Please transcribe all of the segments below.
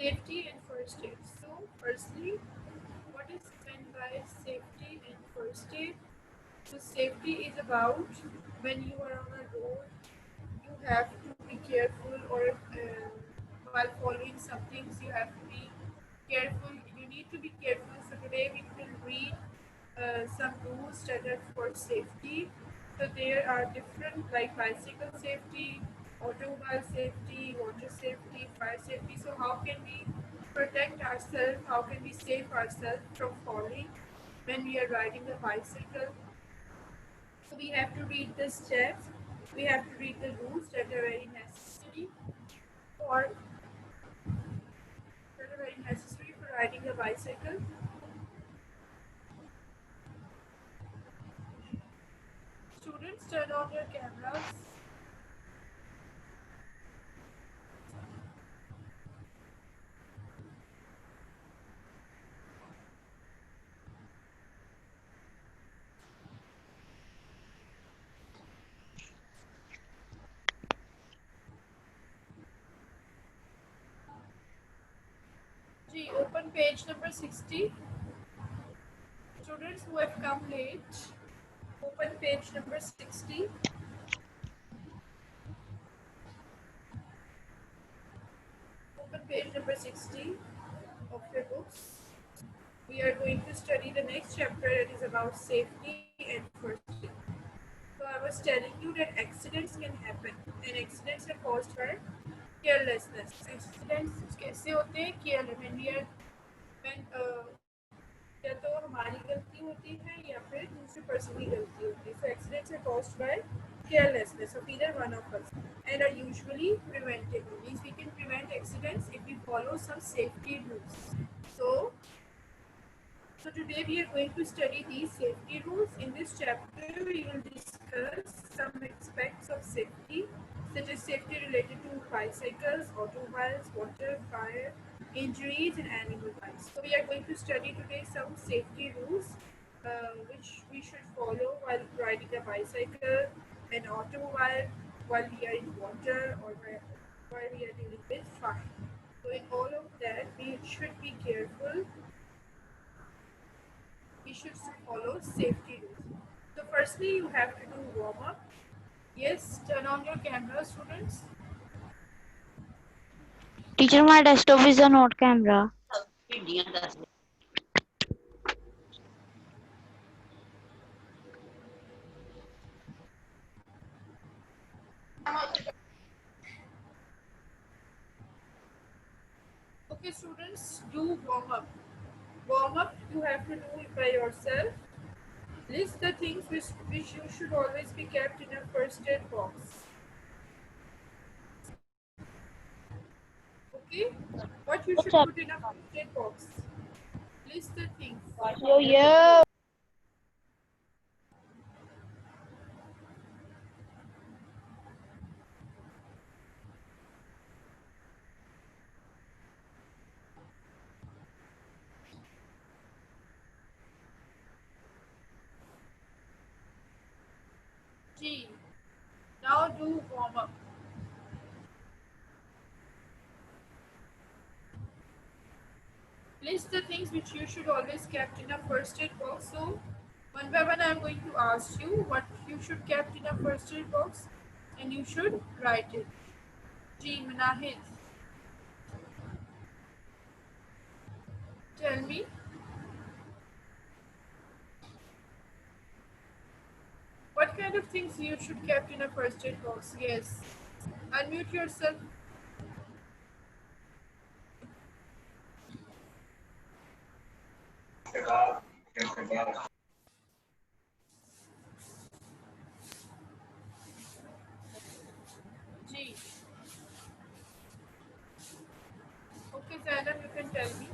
Safety and first aid. So, firstly, what is meant by safety and first aid? So, safety is about when you are on a road, you have to be careful, or while following some things, you have to be careful. You need to be careful. So, today we will read some rules that are for safety. So there are different like bicycle safety, automobile safety, water safety, fire safety. So how can we protect ourselves? How can we save ourselves from falling when we are riding a bicycle? So we have to read the steps. We have to read the rules that are very necessary for riding a bicycle. Students, turn on your cameras. Open page number 60. Students who have come late, open page number 60. Open page number 60 of your books. We are going to study the next chapter. It is about safety and first aid. So I was telling you that accidents can happen, and accidents are caused by carelessness. Accidents कैसे होते हैं? Careless. When या तो हमारी गलती होती है या फिर दूसरे पर्सन की गलती होती है. So accidents are caused by carelessness of either one of us and are usually preventable. Means we can prevent accidents if we follow some safety rules. So today we are going to study these safety rules. In this chapter we will discuss some aspects of safety, such as safety related to bicycles, automobiles, water, fire, injuries and animal lives. So we are going to study today some safety rules which we should follow while riding a bicycle, an automobile, while we are in water, or while we are dealing with fire. So in all of that we should be careful. We should follow safety rules. So firstly you have to do warm up. Yes, turn on your camera, students. Teacher, my desktop is a note camera. Okay, students, do warm up. Warm up you have to do it by yourself. List the things which you should always be kept in a first aid box. Okay? What you should What's up? put in a first aid box. List the things. Yo, yo. G. Now do warm up. List the things which you should always kept in a first aid box. So one by one I am going to ask you what you should kept in a first aid box and you should write it. G. Manahid. Tell me. What kind of things you should kept in a first aid box? Yes. Unmute yourself. G. Okay, Zainab, you can tell me.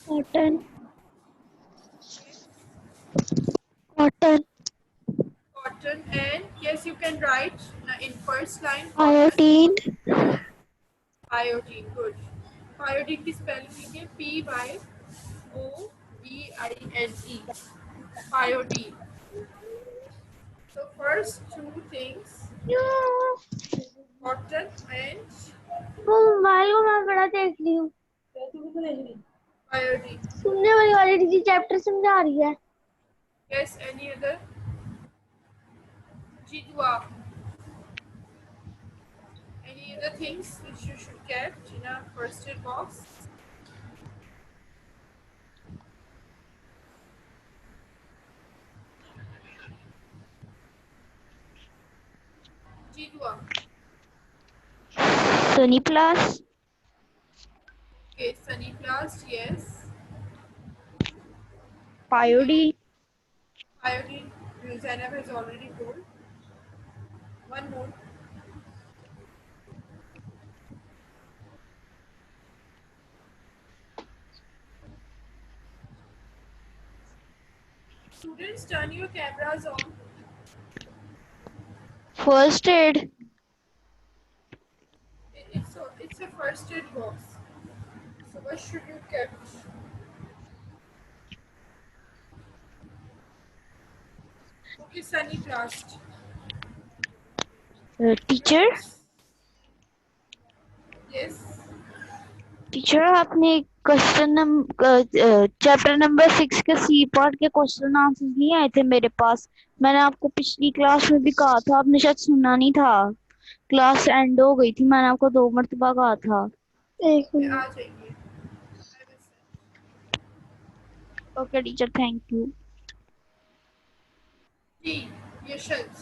Cotton. Cotton. Cotton, and yes, you can write in first line cotton. Iodine. Iodine, good. Iodine की spelling है P-Y-O-D-I-N-E. Iodine. So first two things. No. cotton and mobile को मैं बड़ा देख रही हूँ iodine. सुनने वाली दीदी चैप्टर समझा रही है Yes, any other? Jidwa. Any other things which you should kept in a first aid box? Jidwa. Sunny Plus, Okay, Sunny Blast, yes. Iodine, Iodine, Zainab has already told. One more. Students, turn your cameras on. First Aid, It's a first aid box. So what should you kept? Okay, Sunny Blast. Teacher, Yes. Teacher आपने chapter number 6 के C part के question answers नहीं आए थे मेरे पास मैंने आपको पिछली क्लास में भी कहा था आपने शायद सुना नहीं था क्लास एंड हो गई थी मैंने आपको 2 मरतबा कहा था एक आ मिनट जाइए. I will send. Okay teacher thank you D. Yashas.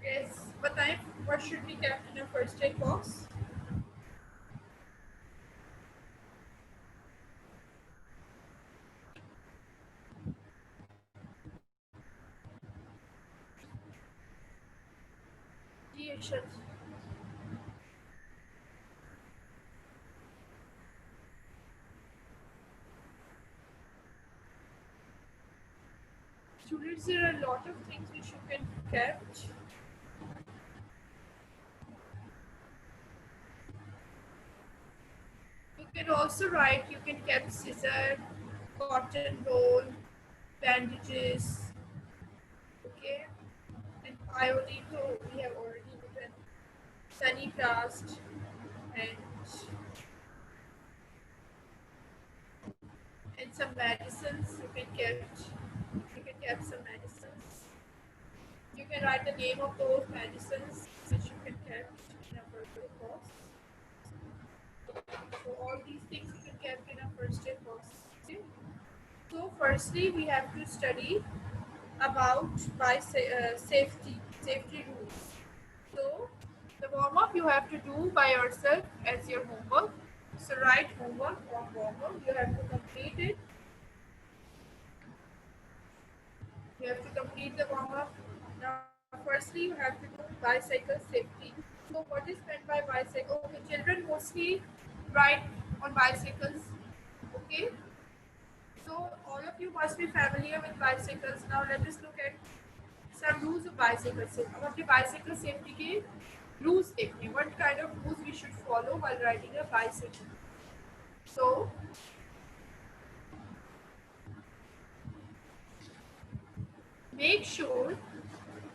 Yes. बताएं. What should be kept in a first aid box? D. Yashas. Students, there are a lot of things which you can kept. You can also write. You can kept scissor, cotton roll, bandages. Okay. And iodine, so we have already written. Sunny blast and some medicines. You can kept some medicines. You can write the name of those medicines which you can kept in a first aid box. So all these things you can kept in a first aid box. Okay? So firstly we have to study about safety rules. So the warm up you have to do by yourself as your homework. So write homework on warm up. You have to complete it. You have to complete the warm up. Now, firstly, you have to do bicycle safety. So, what is meant by bicycle? Okay, children mostly ride on bicycles. Okay, so all of you must be familiar with bicycles. Now, let us look at some rules of bicycle safety. अब अपने bicycle safety के rules देखते हैं. What kind of rules we should follow while riding a bicycle? So, make sure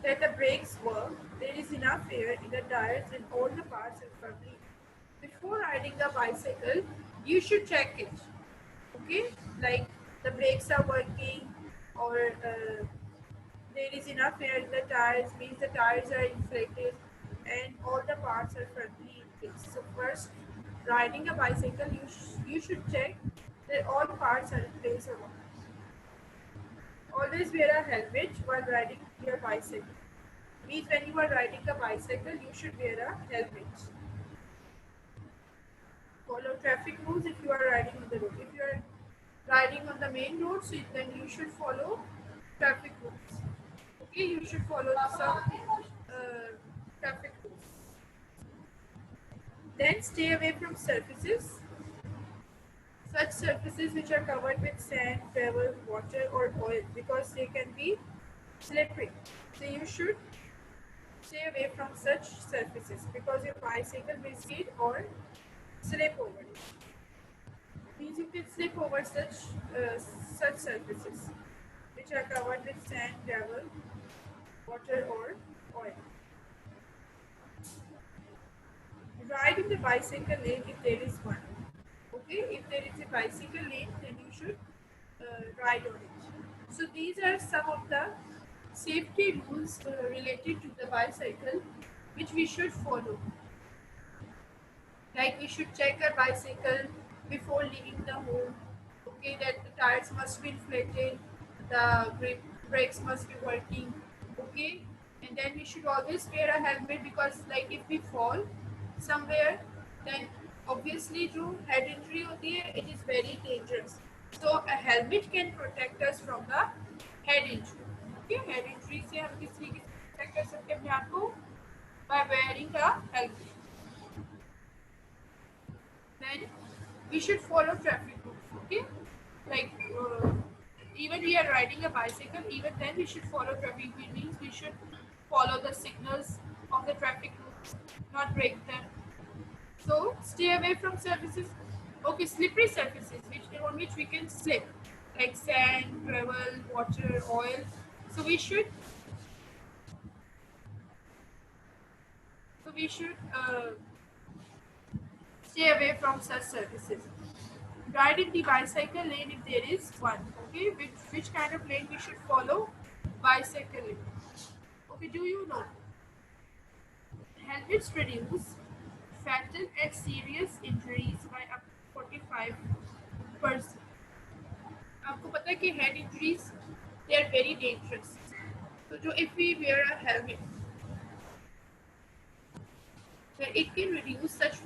that the brakes work, there is enough air in the tires and all the parts are firmly. Before riding the bicycle, you should check it. Okay, like the brakes are working or there is enough air in the tires, means the tires are inflated and all the parts are firmly in place. So first, riding a bicycle, you should check that all parts are in place or not. Always wear a helmet while riding your bicycle. Means when you are riding a bicycle, you should wear a helmet. Follow traffic rules if you are riding on the road. If you are riding on the main road, so then you should follow traffic rules. Okay, you should follow some traffic rules. Then stay away from surfaces. Such surfaces which are covered with sand, gravel, water or oil because they can be slippery. So you should stay away from such surfaces because your bicycle will skid or slip over it. Means you can slip over such surfaces which are covered with sand, gravel, water or oil. the bicycle lane if there is one. Okay, if there is a bicycle lane, then you should ride on it. So these are some of the safety rules related to the bicycle which we should follow. Like we should check our bicycle before leaving the home. Okay, that the tires must be inflated, the brakes must be working. Okay, and then we should always wear a helmet because like if we fall somewhere, then obviously जो head injury होती है, it is very dangerous. So a helmet can protect us from the head injury. Okay, head injury से हम किस तरीके से protect कर सकते हैं अपने आप को by wearing a helmet. Then we should follow traffic rules. Okay, like even we are riding a bicycle, even then we should follow traffic. It means we should follow the signals of the traffic rules, not break them. So stay away from surfaces. Okay, slippery surfaces, on which we can slip, like sand, gravel, water, oil. So we should stay away from such surfaces. Ride in the bicycle lane if there is one. Okay, which kind of lane we should follow? Bicycle lane. Okay, do you know? Helmets reduce fatal and serious injuries by up to 45%. आपको पता है कि head injuries they are very dangerous. So जो if we wear a helmet, then it can reduce such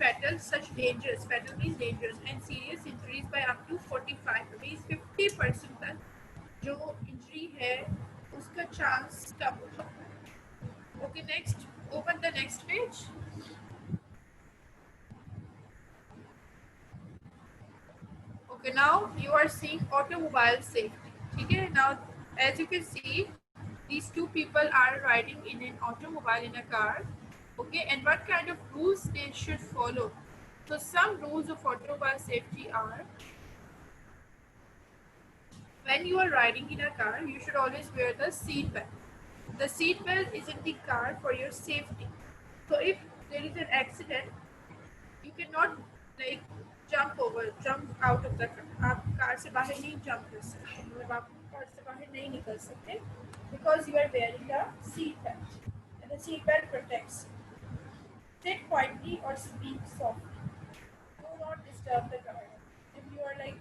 dangerous, fatal means dangerous, and serious injuries by up to 45 means 50% तक जो injury है उसका chance कम हो जाता है. Okay, next, open the next page. Okay, now you are seeing automobile safety. Okay, now as you can see, these two people are riding in an automobile in a car. Okay, and what kind of rules they should follow? So some rules of automobile safety are: when you are riding in a car, you should always wear the seat belt. The seat belt is in the car for your safety. So if there is an accident, you cannot like jump out of the car. आप car से बाहर नहीं jump कर सकते, मतलब आप car से बाहर नहीं निकल सकते because you are wearing a seat belt and the seat belt protects you. Sit quietly or speak softly. Do not disturb the driver. If you are like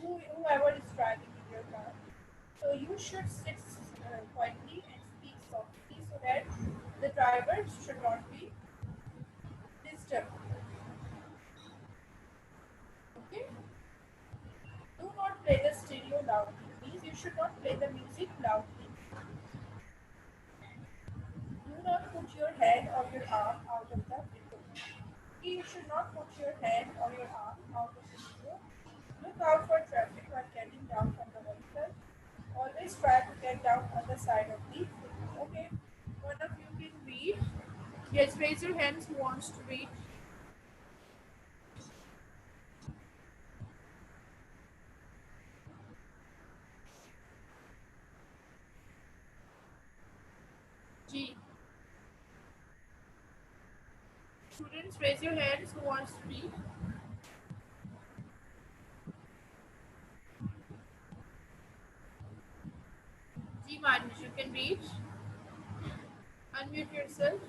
whoever is driving in your car, so you should sit quietly and speak softly so that the driver should not be disturbed. Okay? Do not play the stereo loudly. Means you should not play the music loudly. Do not put your hand or your arm out of the window. You should not put your hand or your arm out of the window. Look out for traffic while getting down from the vehicle. Always try to get down on the side of the vehicle. Okay, one of you can read. Yes, raise your hands who wants to read. G. Students, raise your hands who wants to read. G. Manish, you can read. Unmute yourself.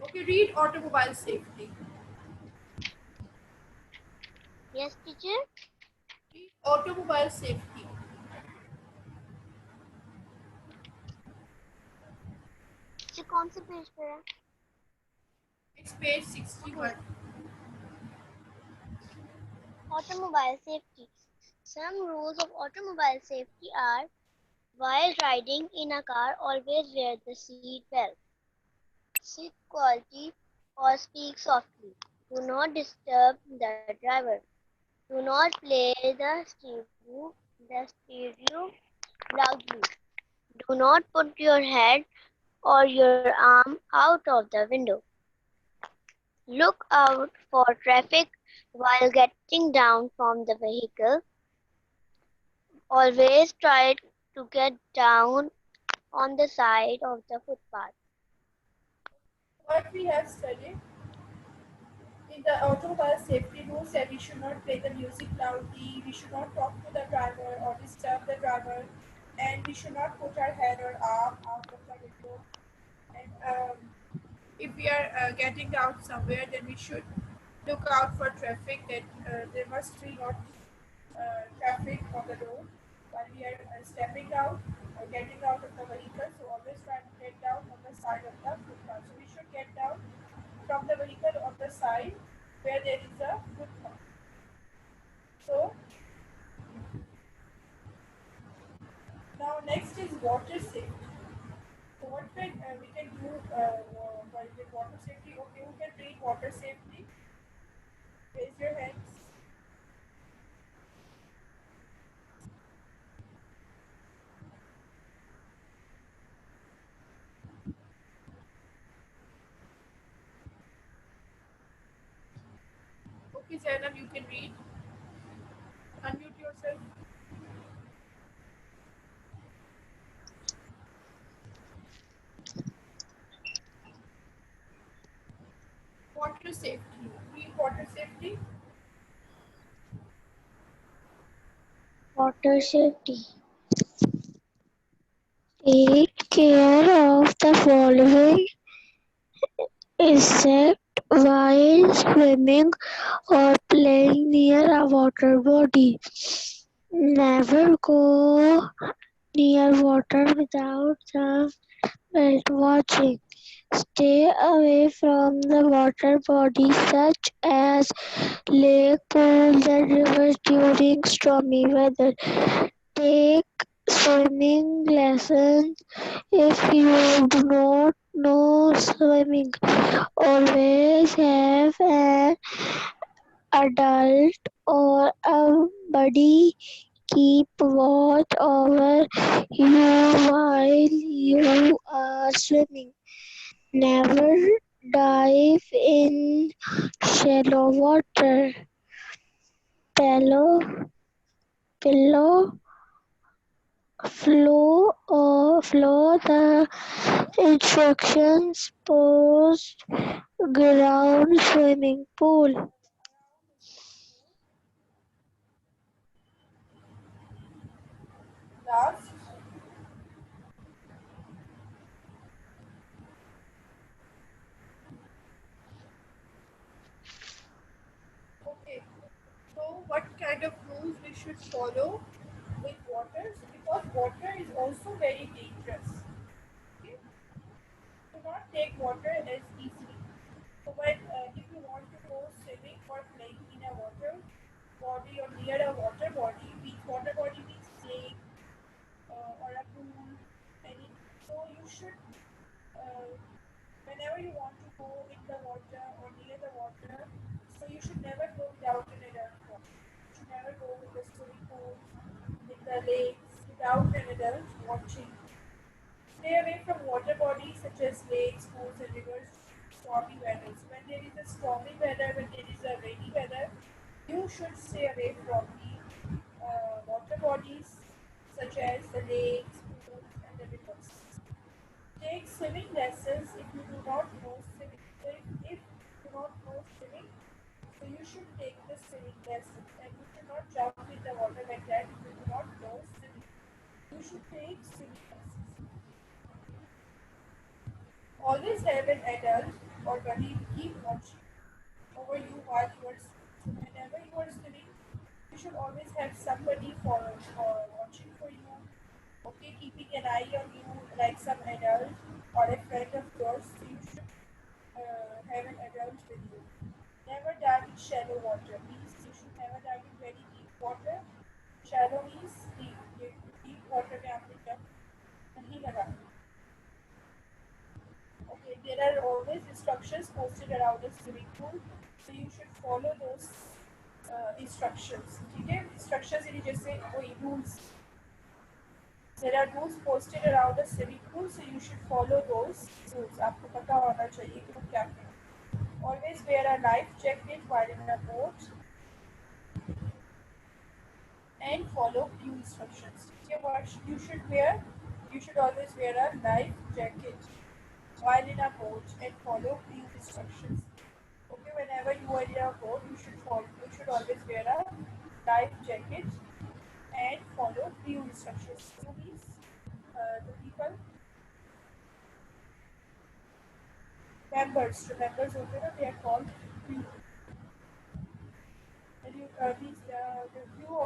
Okay, read automobile safety. Yes, teacher. Read automobile safety. teacher कौन से page पे है? It's page 61. Automobile safety. Some rules of automobile safety are: while riding in a car, always wear the seat belt. Sit quietly or speak softly. Do not disturb the driver. Do not play the stereo loudly. Do not put your head or your arm out of the window. Look out for traffic while getting down from the vehicle. Always try to get down on the side of the footpath. What we have studied? automobile safety rules said we should not play the music loudly, we should not talk to the driver or disturb the driver, and we should not put our head or arm out of the window. And if we are getting out somewhere, then we should look out for traffic. That there must be not traffic on the road while we are stepping out or getting out of the vehicle. So always try to get down on the side of the footpath. So we should get down from the vehicle on the side where there is a footpath. So now next is water safety. So what can we can do with water safety? Okay, who can read water safety? Raise your hands. Okay, Zainab, you can read. Unmute yourself. Water safety. Read water safety. Water safety. Take care of the following except while swimming or playing near a water body. Never go near water without the belt watching. Stay away from the water bodies such as lake, pools, and rivers during stormy weather. Take swimming lessons if you do not know swimming. Always have an adult or a buddy keep watch over you while you are swimming. Never dive in shallow water. Pillow, pillow, follow the instructions post ground swimming pool. Last. Okay. So what kind of rules we should follow with water? So because water is also very dangerous. Okay. Do not take water as easily. So when if you want to go swimming or playing in a water body or near a water body, water body means lake or a pool, any. So you should uh, whenever you want to go in the water or near the water, so you should never go without an adult watching. You should never go in the swimming pool, in the lakes without an adult watching. Stay away from water bodies such as lakes, pools, and rivers during stormy weather. So when there is a stormy weather, when there is a rainy weather, you should stay away from the water bodies such as the lakes, pools, and the rivers. Take swimming lessons if you do not know swimming. So if you do not know swimming, so you should take the swimming lessons and you should not jump in the water like that if you do not know swimming. You should take swimming lessons. Always have an adult or buddy keep watching over you while you are swimming. So whenever you are swimming, you should always have somebody for watching for you. Okay, keeping an eye on you like some adult or a friend of yours. So you should have an adult with you. Never dive in shallow water means you should never dive in very deep water. Shallow means deep. Deep water में आपने jump नहीं लगाना. Okay, there are always instructions posted around the swimming pool, so you should follow those instructions. ठीक है? Instructions यानी जैसे कोई rules. There are rules posted around the swimming pool, so you should follow those rules. आपको पता होना चाहिए कि वो क्या है. Always wear a life jacket while in a boat and follow few instructions. Okay, what you should wear? You should always wear a life jacket while in a boat and follow few instructions. Okay, whenever you are in a boat, you should always wear a life jacket and follow crew instructions. Crew means the people, members होते हैं ना, they are called crew. And you means the crew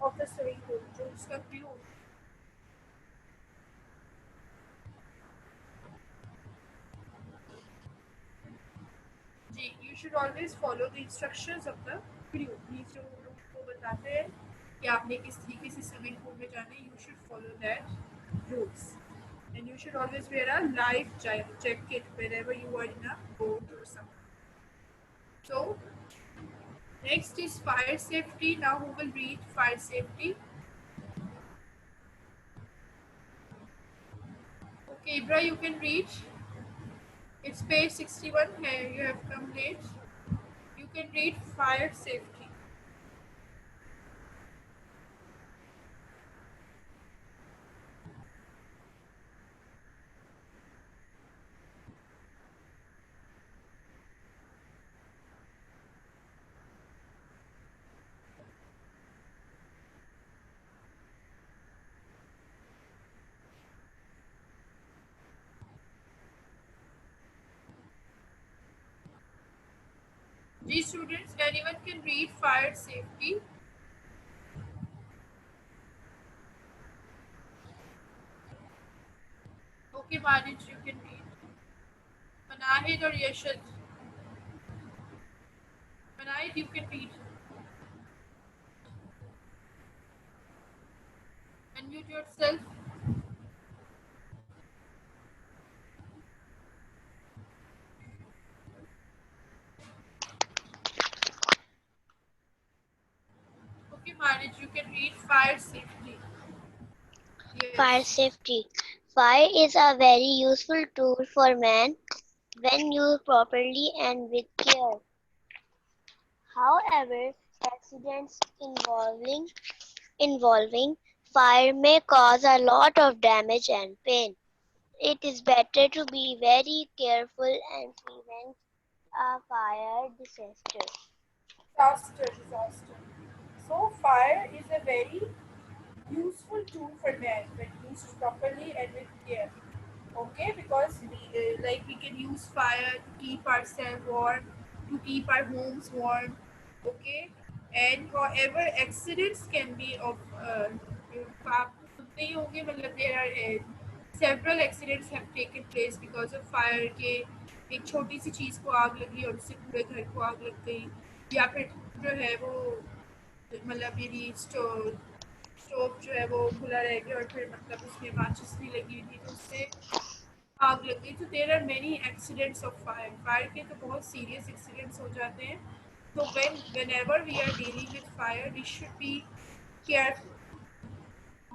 of the swimming pool, जो उसका crew होता है. जी, you should always follow the instructions of the crew. Means जो लोग को बताते हैं कि आपने किस तरीके से स्विमिंग पूल में जाना है, you should follow that rules. And you should always wear a life jacket whenever you are in a boat or something. So next is fire safety. Now who will read fire safety? Okay, Ibra, you can read. It's page 61. Here you have come late. You can read fire safety. These students, anyone can read fire safety. Okay, Manoj, you can read. Manahid or Yashad? Manahid, you can read. Unmute yourself. Okay, Manoj, you can read fire safety. Yes. Fire safety. Fire is a very useful tool for man when used properly and with care. However, accidents involving fire may cause a lot of damage and pain. It is better to be very careful and prevent a fire disaster. Disaster. So fire is a very useful tool for man when used properly and with care. Okay, because we can use fire to keep ourselves warm, to keep our homes warm. Okay, and however accidents can be of आप सुनते ही होंगे, मतलब there are several accidents have taken place because of fire के एक छोटी सी चीज़ को आग लगी और उससे पूरे घर को आग लग गई, या फिर जो है वो मतलब यदि स्टोव जो है वो खुला रह गया और फिर मतलब उसमें माचिस भी लगी हुई थी तो उससे आग लग गई. तो there are many accidents of fire के तो बहुत सीरियस एक्सीडेंट्स हो जाते हैं. तो whenever we are dealing with fire we should be careful.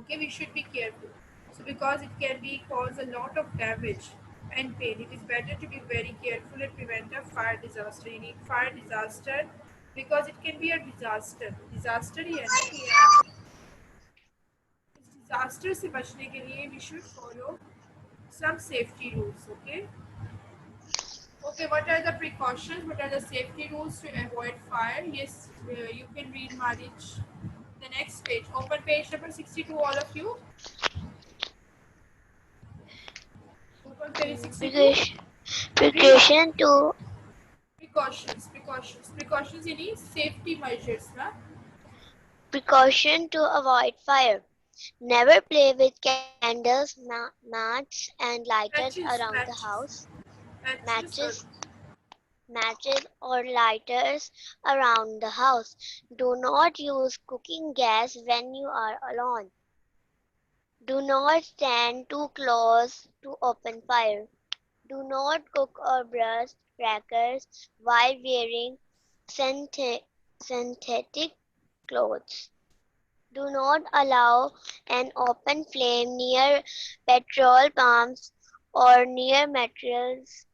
Okay, we should be careful. So because it can be cause a lot of damage and pain, it is better to be very careful and prevent a fire disaster. You need fire disaster because it can be a disaster. Disaster ही है ना कि इस disaster से बचने के लिए we should follow some safety rules. Okay, what are the precautions, what are the safety rules to avoid fire? Yes, you can read, Marich. The next page, open page number 62, all of you. Open page 62. Precautions any safety measures, na? Precaution to avoid fire. Never play with candles, mats, and lighters around the house. Matches or lighters around the house. Do not use cooking gas when you are alone. Do not stand too close to open fire. Do not cook or brush crackers while wearing synthetic clothes. Do not allow an open flame near petrol pumps or near materials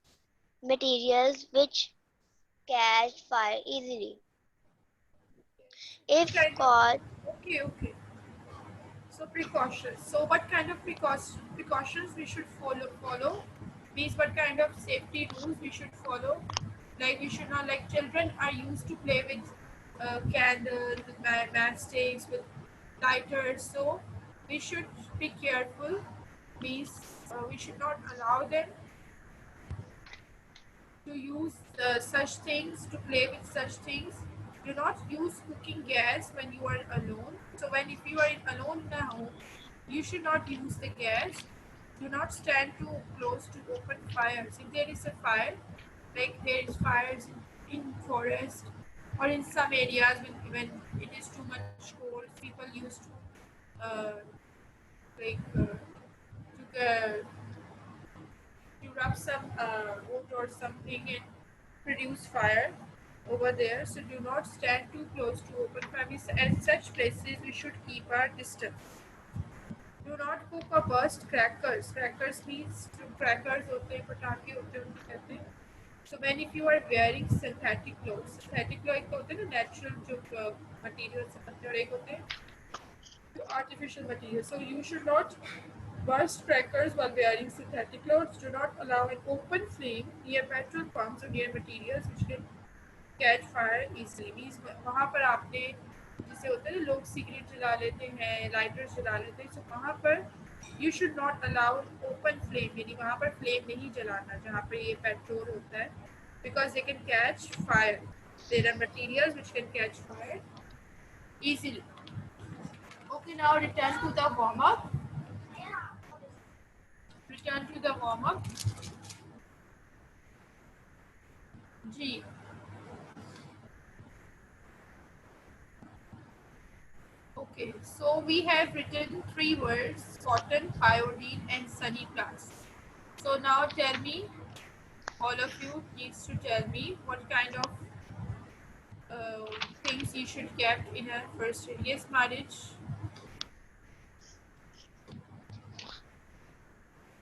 which catch fire easily. If caught, Okay. So precautions. So what kind of precautions we should follow? Means what kind of safety rules we should follow? Like you should not, like children are used to play with candles, with matchsticks, with lighters. So we should be careful. Means we should not allow them to use such things, to play with such things. Do not use cooking gas when you are alone. So when if you are alone in a home, you should not use the gas. Do not stand too close to open fires. If there is a fire, like there is fires in forest or in some areas when it is too much cold, people used to like to rub some wood or something and produce fire over there. So do not stand too close to open fire. At such places, we should keep our distance. Do not cook or burst crackers. Crackers means जो crackers होते हैं, पटाखे होते हैं, उनको कहते हैं. So when if you are wearing synthetic clothes, synthetic clothes एक होते हैं ना natural जो material से बनते हैं और एक होते हैं artificial material. So you should not burst crackers while wearing synthetic clothes. Do not allow an open flame near petrol pumps or near materials which can catch fire easily. Means वहाँ पर आपने जैसे होता है ना लोग सिगरेट जला लेते हैं, लाइटर्स जला लेते हैं, so वहाँ पर you should not allow open flame, यानी वहाँ पर flame नहीं जलाना जहाँ पर ये पेट्रोल होता है, because they can catch fire. There are materials which can catch fire easily. Okay, now return to the warm up. Return to the warm up. G. Okay, so we have written 3 words: cotton, iodine, and sunny plants. So now tell me, all of you needs to tell me what kind of things you should kept in a first aid. Yes, Marriage.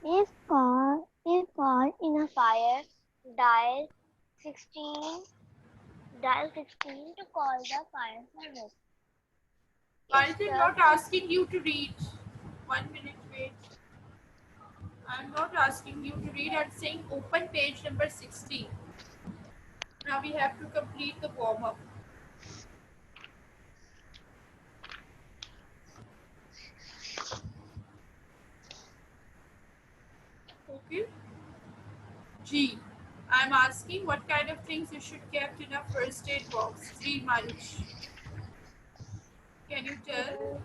If caught in a fire, dial 16 to call the fire service. Marriage, I'm not asking you to read. 1 minute, wait. I'm not asking you to read. I'm saying open page number 60. Now we have to complete the warm up. Okay. G. I'm asking what kind of things you should kept in a first aid box. G. Marish. Can you tell?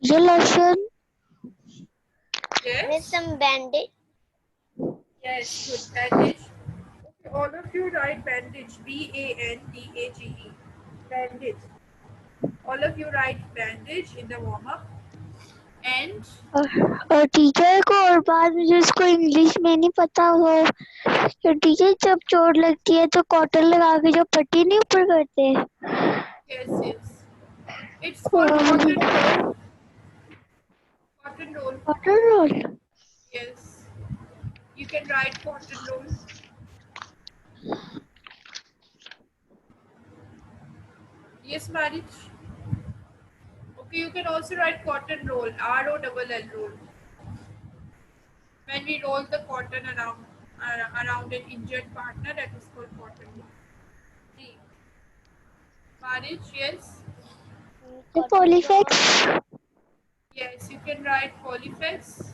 Lotion. Yes. With some bandage. Yes, good. Bandage. Okay, all of you write bandage. BANDAGE. Bandage. All of you write bandage in the warm up. And और teacher को और बाद में जो इसको English में नहीं पता हो, तो टीचर जब चोट लगती है तो कॉटन लगा के जो पट्टी नहीं ऊपर करते. yes. It's called cotton roll. Cotton roll. Cotton roll. Yes. You can write cotton roll. Yes, Marich. Okay, you can also write cotton roll. ROLL roll. When we roll the cotton around an injured partner, that is called cotton roll. D. Marich, yes. The Polyfex. Yes, you can write Polyfex.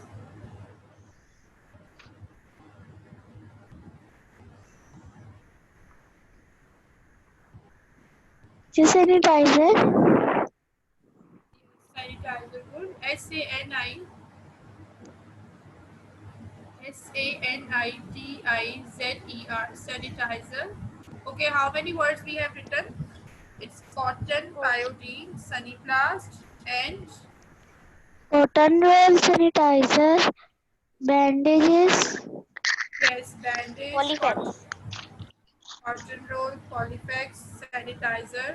Sanitizer. Sanitizer good. SANITIZER. Sanitizer. Okay, how many words we have written? It's cotton, iodine, sunnyplast, and Cotton roll, sanitizer, bandages. yes, bandage, Polyfex. cotton roll, Polyfex, sanitizer.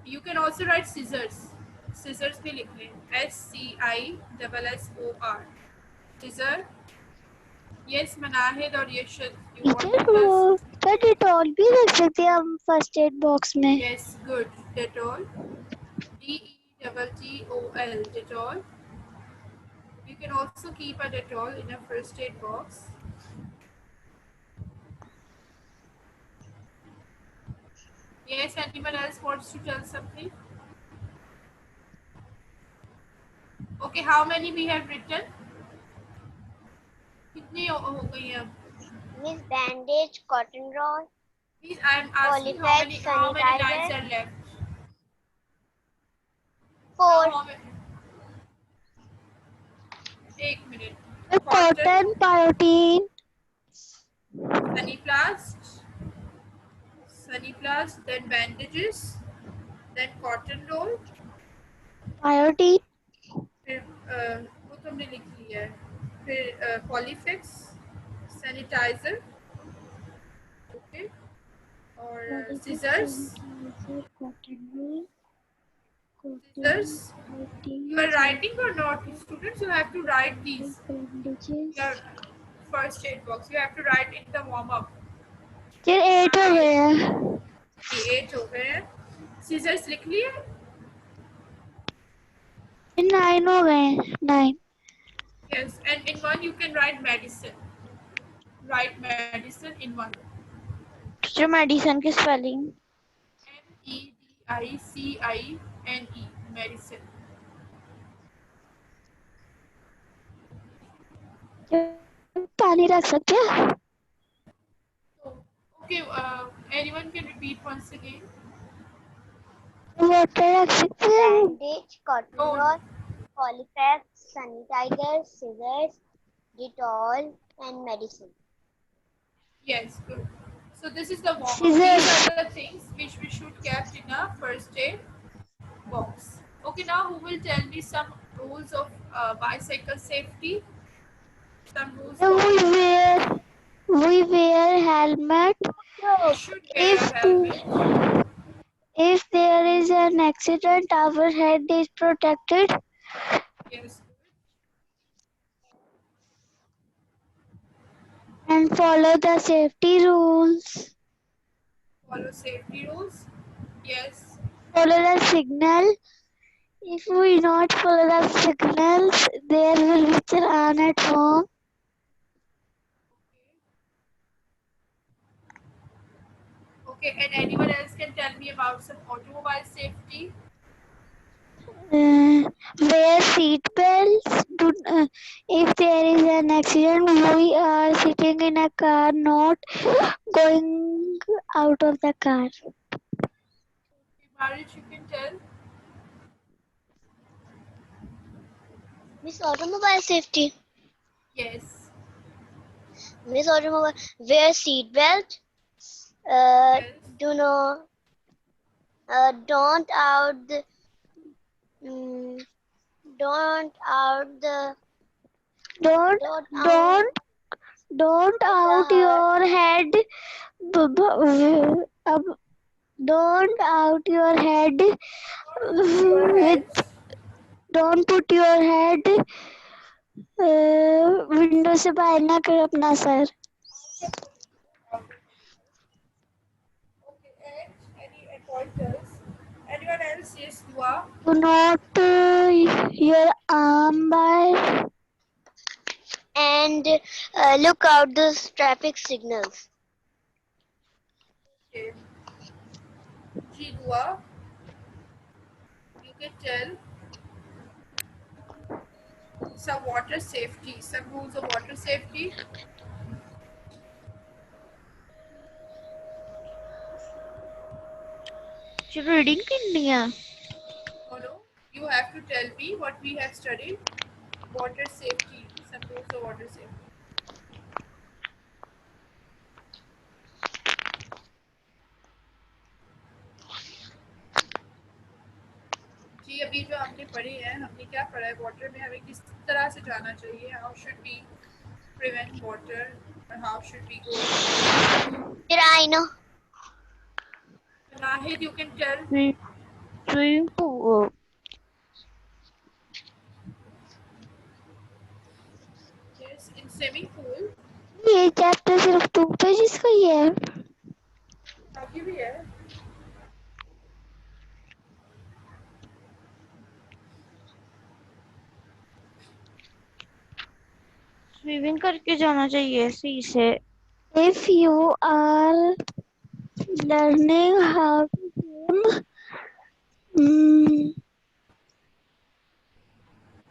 You can also write scissors. Scissors भी लिख लें. SCISSOR. Scissor. Yes, Manahid or Yashad. You want to वो पर Dettol भी रख सकते हैं हम फर्स्ट एड बॉक्स में. Yes, good. Dettol. DETTOL. Dettol. You can also keep a Dettol in a first aid box. Yes, anyone else wants to tell something? Okay, how many we have written? कितनी हो गई हैं अब? Miss bandage, cotton roll, Please, I am asking how Polyflex, many lines sanitizer. are left? 4. How many? एक minute. Cotton, Cotton, biotin, Sunnyplast, Sunnyplast, then bandages, then cotton roll, biotin, फिर वो तो हमने लिख लिया है, फिर पॉलीफ्लेक्स, सैनिटाइजर, ओके, और seizures, scissors. You are writing or not? Students, you have to write these. Your first aid box. You have to write in the warm up. फिर 8 हो गए हैं, 8 हो गए हैं. Scissors लिख लिए? फिर 9 हो गए हैं, 9. Yes. And in one you can write medicine. Write medicine in one. Teacher medicine की स्पेलिंग MEDICINE. Medicine. पानी रख सकते हैं? So, okay. Anyone can repeat once again. Water रख सकते हैं? Bandage, cotton Oh. roll, Polyflex, sanitizer, scissors, Dettol, and medicine. Yes, good. So this is the warm up. Scissors. These are the things which we should kept in a first aid box. Okay, now who will tell me some rules of bicycle safety? Some rules for We wear helmet. we should wear If a helmet. if there is an accident, our head is protected. Yes, And follow the safety rules. follow safety rules. Yes, Follow the signal. If we not follow the signals, there will be challan at home. okay. And anyone else can tell me about some automobile safety? Wear seat belts. If there is an accident, we are sitting in a car, not going out of the car. Marriage, you can tell. Miss automobile safety. Yes. Miss automobile, wear seat belt. Yes. Do not, don't out the, don't out the, Don't out your head. Don't out your head. Your With heads. don't put your head window से बाहर ना कर अपना sir. Okay, and any pointers? Anyone else? Yes, Dua. Do not your arm by. and look out the traffic signals. Okay. G, Dua. You can tell some water safety, some rules of water safety. Reading करनी है. Oh no, you have to tell me what we have studied. Water safety, some rules of water safety. जी अभी जो हमने पढ़े हैं, हमने क्या पढ़ा है वाटर में हमें किस तरह से जाना चाहिए, how should we prevent water और how should we go. Did I know? Nahid, you can tell. Swimming pool. Yes, in swimming pool. ये चैप्टर सिर्फ 2 पेजेस का ही है. आगे भी है. रिवीन करके जाना चाहिए सही से। If you are learning how to swim,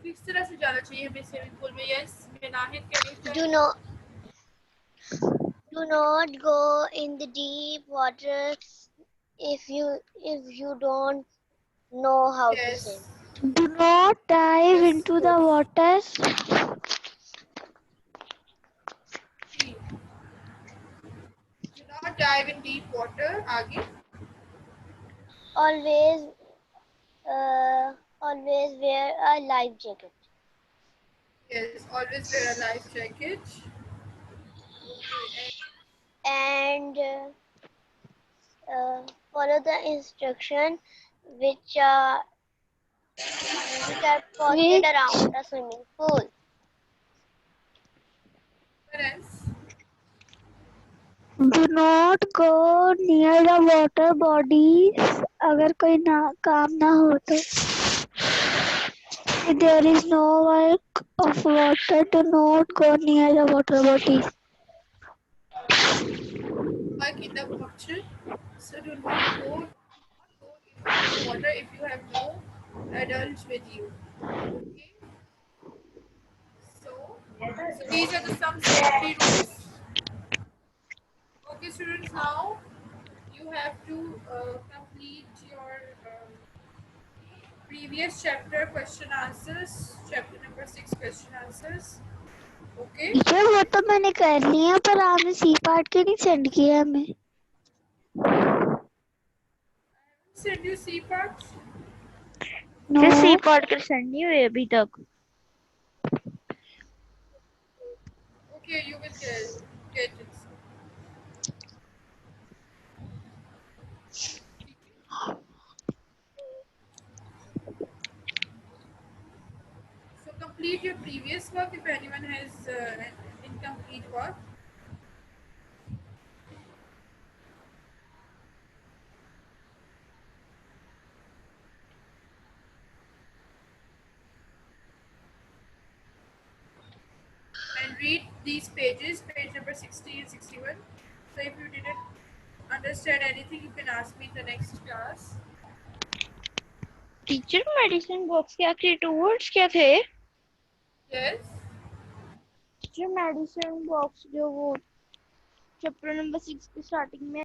किस तरह से जाना चाहिए हमें स्विमिंग पूल में? यस, मैं नाहिद कहना Do not go in the deep waters if you don't know how to Yes. swim. do not dive Yes, into the good. waters. See, do not dive in deep water. आगे. Always always wear a life jacket. Yes, always wear a life jacket. Okay. And follow the instruction which are posted around the swimming pool. What else? Do not go near the water bodies अगर कोई ना काम ना हो तो. If there is no work of water, do not go near the water bodies. Work in the water. So do not go in the water if you have no adults with you. Okay. So these are some safety rules. Okay, students. Now you have to complete your previous chapter question answers. Chapter number 6 question answers. Okay. Teacher वो तो मैंने कर लिया पर आपने C part के नहीं send किया हमें. Send you C parts. फिर No. सी पार्ट कर सेंड नहीं हुए अभी तक। Okay, you will get it. So complete your previous work if anyone has incomplete work. And read these pages, page number 60 and 61. So if you didn't understand anything, you can ask me in the next class. Teacher medicine box के आखिरी 2 words क्या थे? Yes. Teacher medicine box जो वो chapter number 6 की starting में